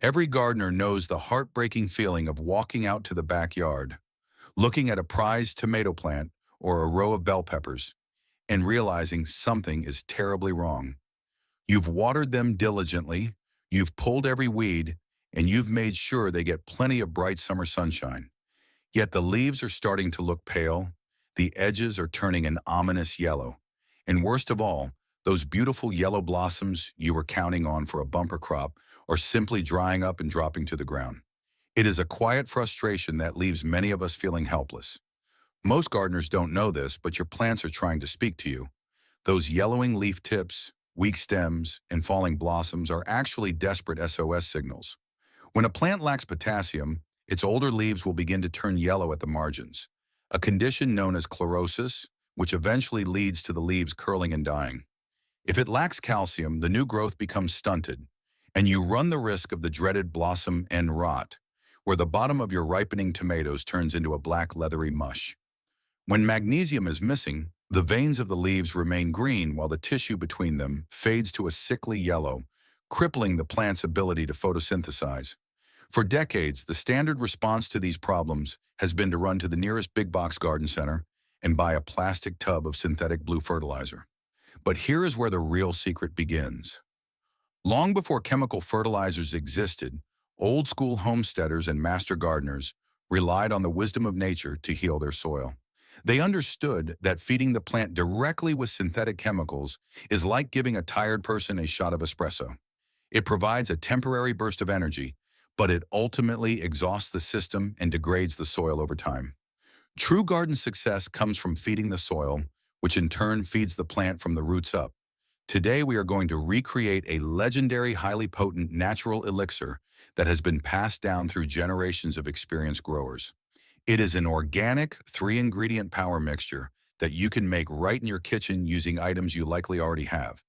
Every gardener knows the heartbreaking feeling of walking out to the backyard, looking at a prized tomato plant or a row of bell peppers, and realizing something is terribly wrong. You've watered them diligently, you've pulled every weed, and you've made sure they get plenty of bright summer sunshine. Yet the leaves are starting to look pale, the edges are turning an ominous yellow, and worst of all, those beautiful yellow blossoms you were counting on for a bumper crop are simply drying up and dropping to the ground. It is a quiet frustration that leaves many of us feeling helpless. Most gardeners don't know this, but your plants are trying to speak to you. Those yellowing leaf tips, weak stems, and falling blossoms are actually desperate SOS signals. When a plant lacks potassium, its older leaves will begin to turn yellow at the margins, a condition known as chlorosis, which eventually leads to the leaves curling and dying. If it lacks calcium, the new growth becomes stunted, and you run the risk of the dreaded blossom end rot, where the bottom of your ripening tomatoes turns into a black leathery mush. When magnesium is missing, the veins of the leaves remain green while the tissue between them fades to a sickly yellow, crippling the plant's ability to photosynthesize. For decades, the standard response to these problems has been to run to the nearest big box garden center and buy a plastic tub of synthetic blue fertilizer. But here is where the real secret begins. Long before chemical fertilizers existed, old-school homesteaders and master gardeners relied on the wisdom of nature to heal their soil. They understood that feeding the plant directly with synthetic chemicals is like giving a tired person a shot of espresso. It provides a temporary burst of energy, but it ultimately exhausts the system and degrades the soil over time. True garden success comes from feeding the soil, which in turn feeds the plant from the roots up. Today we are going to recreate a legendary, highly potent natural elixir that has been passed down through generations of experienced growers. It is an organic, three-ingredient power mixture that you can make right in your kitchen using items you likely already have.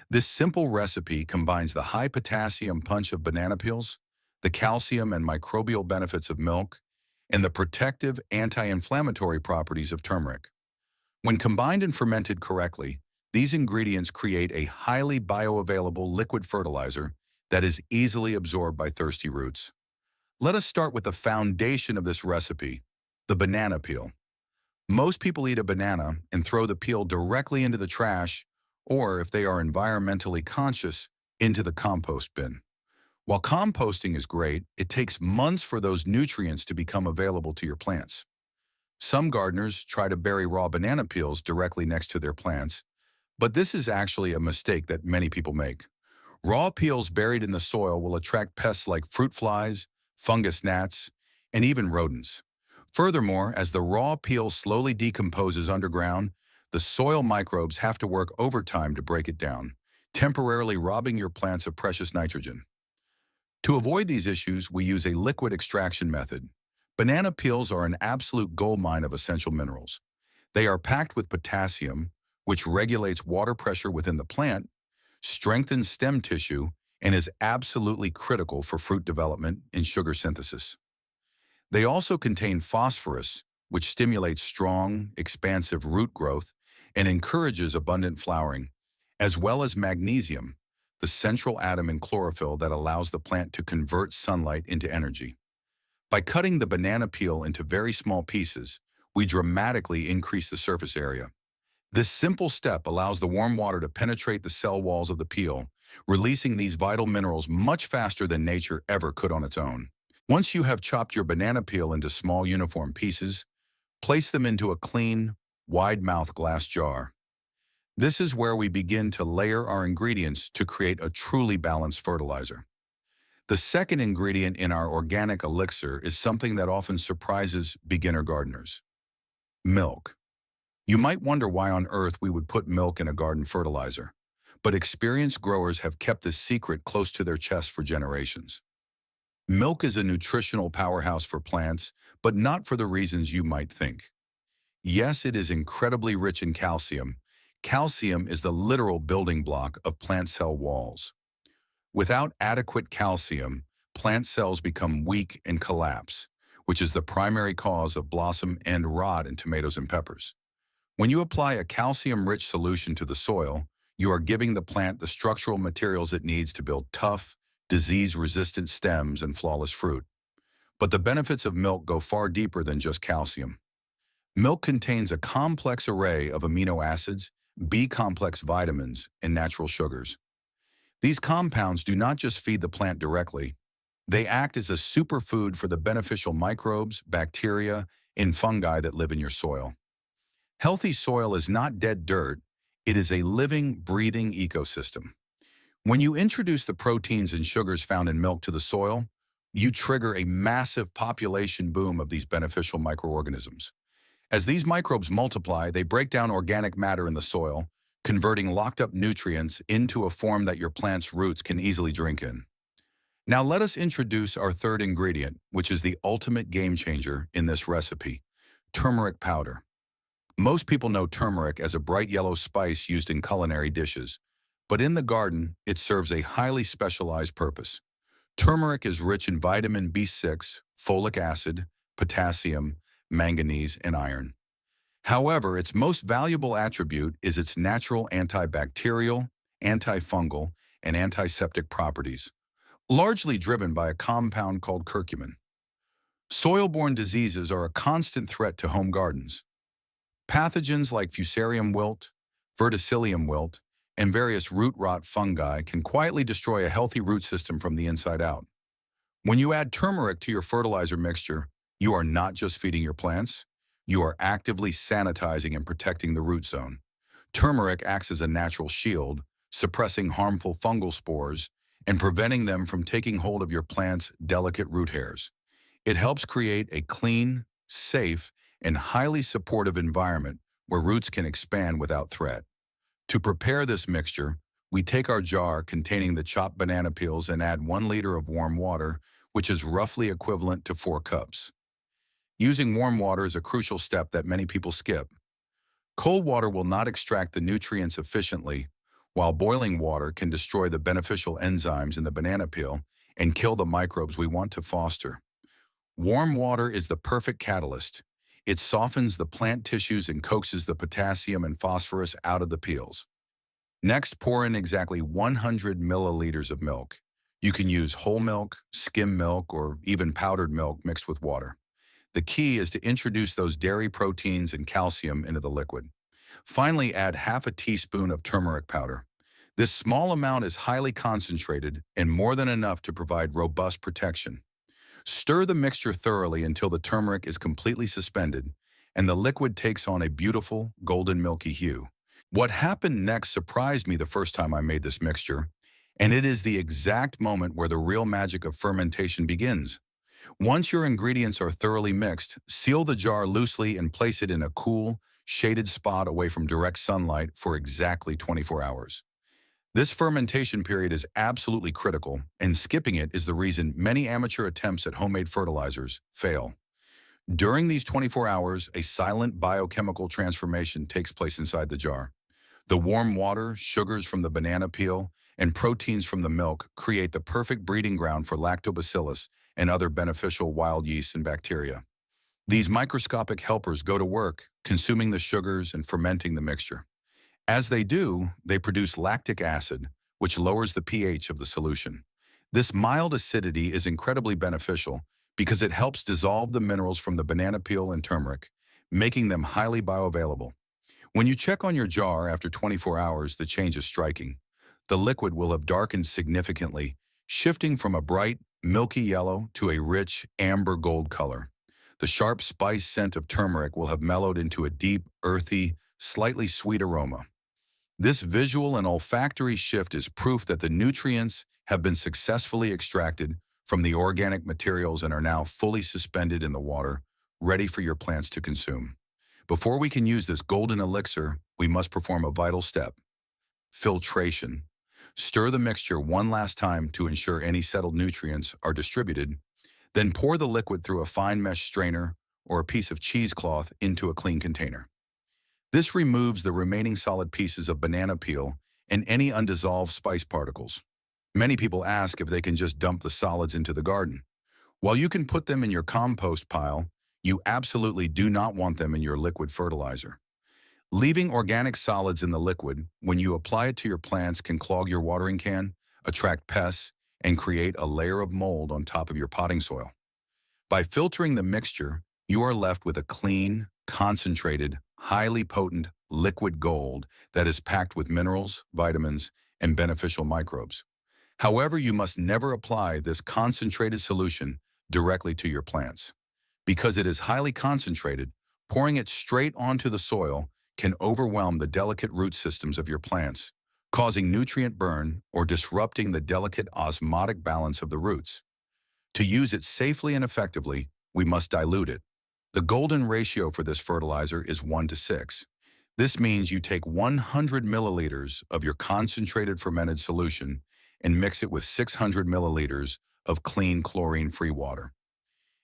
This simple recipe combines the high potassium punch of banana peels, the calcium and microbial benefits of milk, and the protective anti-inflammatory properties of turmeric. When combined and fermented correctly, these ingredients create a highly bioavailable liquid fertilizer that is easily absorbed by thirsty roots. Let us start with the foundation of this recipe, the banana peel. Most people eat a banana and throw the peel directly into the trash, or if they are environmentally conscious, into the compost bin. While composting is great, it takes months for those nutrients to become available to your plants. Some gardeners try to bury raw banana peels directly next to their plants, but this is actually a mistake that many people make. Raw peels buried in the soil will attract pests like fruit flies, fungus gnats, and even rodents. Furthermore, as the raw peel slowly decomposes underground, the soil microbes have to work overtime to break it down, temporarily robbing your plants of precious nitrogen. To avoid these issues, we use a liquid extraction method. Banana peels are an absolute goldmine of essential minerals. They are packed with potassium, which regulates water pressure within the plant, strengthens stem tissue, and is absolutely critical for fruit development and sugar synthesis. They also contain phosphorus, which stimulates strong, expansive root growth and encourages abundant flowering, as well as magnesium, the central atom in chlorophyll that allows the plant to convert sunlight into energy. By cutting the banana peel into very small pieces, we dramatically increase the surface area. This simple step allows the warm water to penetrate the cell walls of the peel, releasing these vital minerals much faster than nature ever could on its own. Once you have chopped your banana peel into small uniform pieces, place them into a clean, wide-mouth glass jar. This is where we begin to layer our ingredients to create a truly balanced fertilizer. The second ingredient in our organic elixir is something that often surprises beginner gardeners: milk. You might wonder why on earth we would put milk in a garden fertilizer, but experienced growers have kept this secret close to their chests for generations. Milk is a nutritional powerhouse for plants, but not for the reasons you might think. Yes, it is incredibly rich in calcium. Calcium is the literal building block of plant cell walls. Without adequate calcium, plant cells become weak and collapse, which is the primary cause of blossom end rot in tomatoes and peppers. When you apply a calcium-rich solution to the soil, you are giving the plant the structural materials it needs to build tough, disease-resistant stems, and flawless fruit. But the benefits of milk go far deeper than just calcium. Milk contains a complex array of amino acids, B-complex vitamins, and natural sugars. These compounds do not just feed the plant directly, they act as a superfood for the beneficial microbes, bacteria, and fungi that live in your soil. Healthy soil is not dead dirt, it is a living, breathing ecosystem. When you introduce the proteins and sugars found in milk to the soil, you trigger a massive population boom of these beneficial microorganisms. As these microbes multiply, they break down organic matter in the soil, converting locked-up nutrients into a form that your plant's roots can easily drink in. Now let us introduce our third ingredient, which is the ultimate game changer in this recipe, turmeric powder. Most people know turmeric as a bright yellow spice used in culinary dishes, but in the garden, it serves a highly specialized purpose. Turmeric is rich in vitamin B6, folic acid, potassium, manganese, and iron. However, its most valuable attribute is its natural antibacterial, antifungal, and antiseptic properties, largely driven by a compound called curcumin. Soil-borne diseases are a constant threat to home gardens. Pathogens like fusarium wilt, verticillium wilt, and various root rot fungi can quietly destroy a healthy root system from the inside out. When you add turmeric to your fertilizer mixture, you are not just feeding your plants, you are actively sanitizing and protecting the root zone. Turmeric acts as a natural shield, suppressing harmful fungal spores and preventing them from taking hold of your plant's delicate root hairs. It helps create a clean, safe, and highly supportive environment where roots can expand without threat. To prepare this mixture, we take our jar containing the chopped banana peels and add 1 liter of warm water, which is roughly equivalent to 4 cups. Using warm water is a crucial step that many people skip. Cold water will not extract the nutrients efficiently, while boiling water can destroy the beneficial enzymes in the banana peel and kill the microbes we want to foster. Warm water is the perfect catalyst. It softens the plant tissues and coaxes the potassium and phosphorus out of the peels. Next, pour in exactly 100 milliliters of milk. You can use whole milk, skim milk, or even powdered milk mixed with water. The key is to introduce those dairy proteins and calcium into the liquid. Finally, add half a teaspoon of turmeric powder. This small amount is highly concentrated and more than enough to provide robust protection. Stir the mixture thoroughly until the turmeric is completely suspended and the liquid takes on a beautiful, golden milky hue. What happened next surprised me the first time I made this mixture, and it is the exact moment where the real magic of fermentation begins. Once your ingredients are thoroughly mixed, seal the jar loosely and place it in a cool, shaded spot away from direct sunlight for exactly 24 hours. This fermentation period is absolutely critical, and skipping it is the reason many amateur attempts at homemade fertilizers fail. During these 24 hours, a silent biochemical transformation takes place inside the jar. The warm water, sugars from the banana peel, and proteins from the milk create the perfect breeding ground for lactobacillus and other beneficial wild yeasts and bacteria. These microscopic helpers go to work, consuming the sugars and fermenting the mixture. As they do, they produce lactic acid, which lowers the pH of the solution. This mild acidity is incredibly beneficial because it helps dissolve the minerals from the banana peel and turmeric, making them highly bioavailable. When you check on your jar after 24 hours, the change is striking. The liquid will have darkened significantly, shifting from a bright, milky yellow to a rich, amber gold color. The sharp spice scent of turmeric will have mellowed into a deep, earthy, slightly sweet aroma. This visual and olfactory shift is proof that the nutrients have been successfully extracted from the organic materials and are now fully suspended in the water, ready for your plants to consume. Before we can use this golden elixir, we must perform a vital step: filtration. Stir the mixture one last time to ensure any settled nutrients are distributed, then pour the liquid through a fine mesh strainer or a piece of cheesecloth into a clean container. This removes the remaining solid pieces of banana peel and any undissolved spice particles. Many people ask if they can just dump the solids into the garden. While you can put them in your compost pile, you absolutely do not want them in your liquid fertilizer. Leaving organic solids in the liquid when you apply it to your plants can clog your watering can, attract pests, and create a layer of mold on top of your potting soil. By filtering the mixture, you are left with a clean, concentrated, highly potent liquid gold that is packed with minerals, vitamins, and beneficial microbes. However, you must never apply this concentrated solution directly to your plants. Because it is highly concentrated, pouring it straight onto the soil can overwhelm the delicate root systems of your plants, causing nutrient burn or disrupting the delicate osmotic balance of the roots. To use it safely and effectively, we must dilute it. The golden ratio for this fertilizer is 1:6. This means you take 100 milliliters of your concentrated fermented solution and mix it with 600 milliliters of clean chlorine-free water.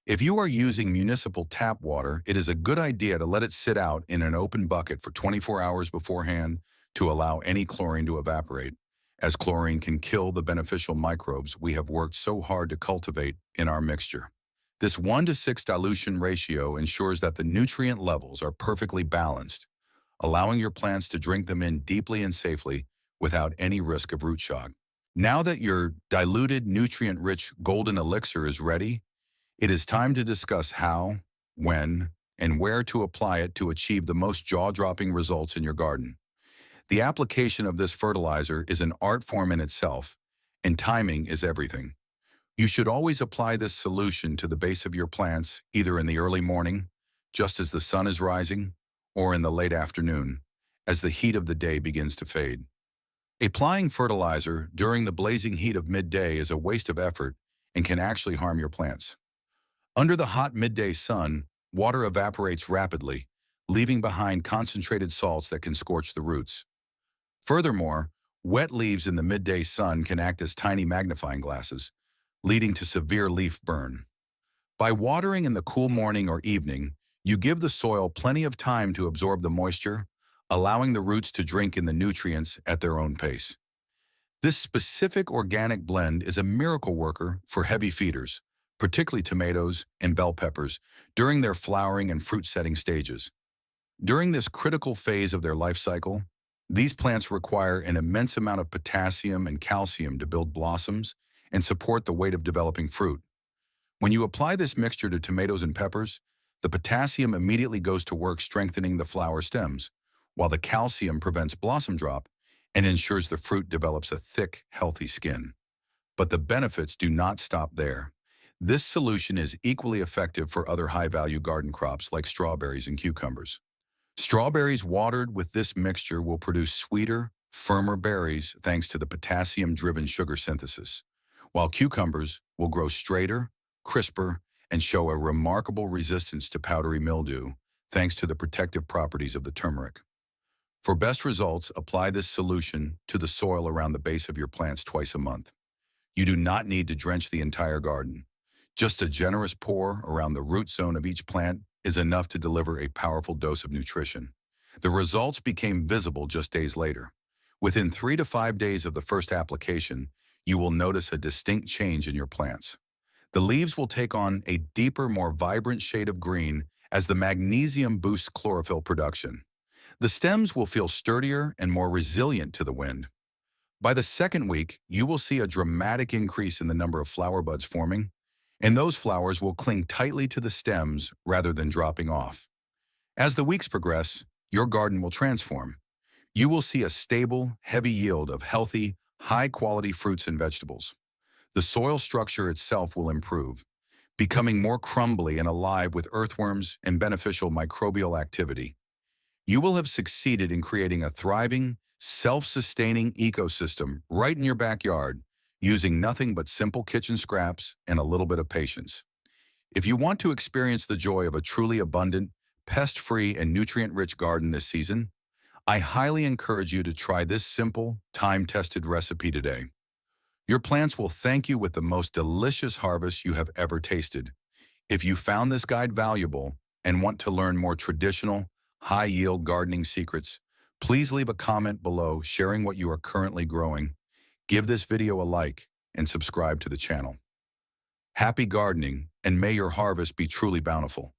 If you are using municipal tap water, it is a good idea to let it sit out in an open bucket for 24 hours beforehand to allow any chlorine to evaporate, as chlorine can kill the beneficial microbes we have worked so hard to cultivate in our mixture. This 1:6 dilution ratio ensures that the nutrient levels are perfectly balanced, allowing your plants to drink them in deeply and safely without any risk of root shock. Now that your diluted, nutrient-rich golden elixir is ready, it is time to discuss how, when, and where to apply it to achieve the most jaw-dropping results in your garden. The application of this fertilizer is an art form in itself, and timing is everything. You should always apply this solution to the base of your plants either in the early morning, just as the sun is rising, or in the late afternoon, as the heat of the day begins to fade. Applying fertilizer during the blazing heat of midday is a waste of effort and can actually harm your plants. Under the hot midday sun, water evaporates rapidly, leaving behind concentrated salts that can scorch the roots. Furthermore, wet leaves in the midday sun can act as tiny magnifying glasses, leading to severe leaf burn. By watering in the cool morning or evening, you give the soil plenty of time to absorb the moisture, allowing the roots to drink in the nutrients at their own pace. This specific organic blend is a miracle worker for heavy feeders, particularly tomatoes and bell peppers, during their flowering and fruit-setting stages. During this critical phase of their life cycle, these plants require an immense amount of potassium and calcium to build blossoms and support the weight of developing fruit. When you apply this mixture to tomatoes and peppers, the potassium immediately goes to work strengthening the flower stems, while the calcium prevents blossom drop and ensures the fruit develops a thick, healthy skin. But the benefits do not stop there. This solution is equally effective for other high-value garden crops like strawberries and cucumbers. Strawberries watered with this mixture will produce sweeter, firmer berries thanks to the potassium-driven sugar synthesis, while cucumbers will grow straighter, crisper, and show a remarkable resistance to powdery mildew thanks to the protective properties of the turmeric. For best results, apply this solution to the soil around the base of your plants twice a month. You do not need to drench the entire garden. Just a generous pour around the root zone of each plant is enough to deliver a powerful dose of nutrition. The results became visible just days later. Within 3 to 5 days of the first application, you will notice a distinct change in your plants. The leaves will take on a deeper, more vibrant shade of green as the magnesium boosts chlorophyll production. The stems will feel sturdier and more resilient to the wind. By the second week, you will see a dramatic increase in the number of flower buds forming, and those flowers will cling tightly to the stems rather than dropping off. As the weeks progress, your garden will transform. You will see a stable, heavy yield of healthy, high-quality fruits and vegetables. The soil structure itself will improve, becoming more crumbly and alive with earthworms and beneficial microbial activity. You will have succeeded in creating a thriving, self-sustaining ecosystem right in your backyard, using nothing but simple kitchen scraps and a little bit of patience. If you want to experience the joy of a truly abundant, pest-free, and nutrient-rich garden this season, I highly encourage you to try this simple, time-tested recipe today. Your plants will thank you with the most delicious harvest you have ever tasted. If you found this guide valuable and want to learn more traditional, high-yield gardening secrets, please leave a comment below sharing what you are currently growing. Give this video a like and subscribe to the channel. Happy gardening, and may your harvest be truly bountiful.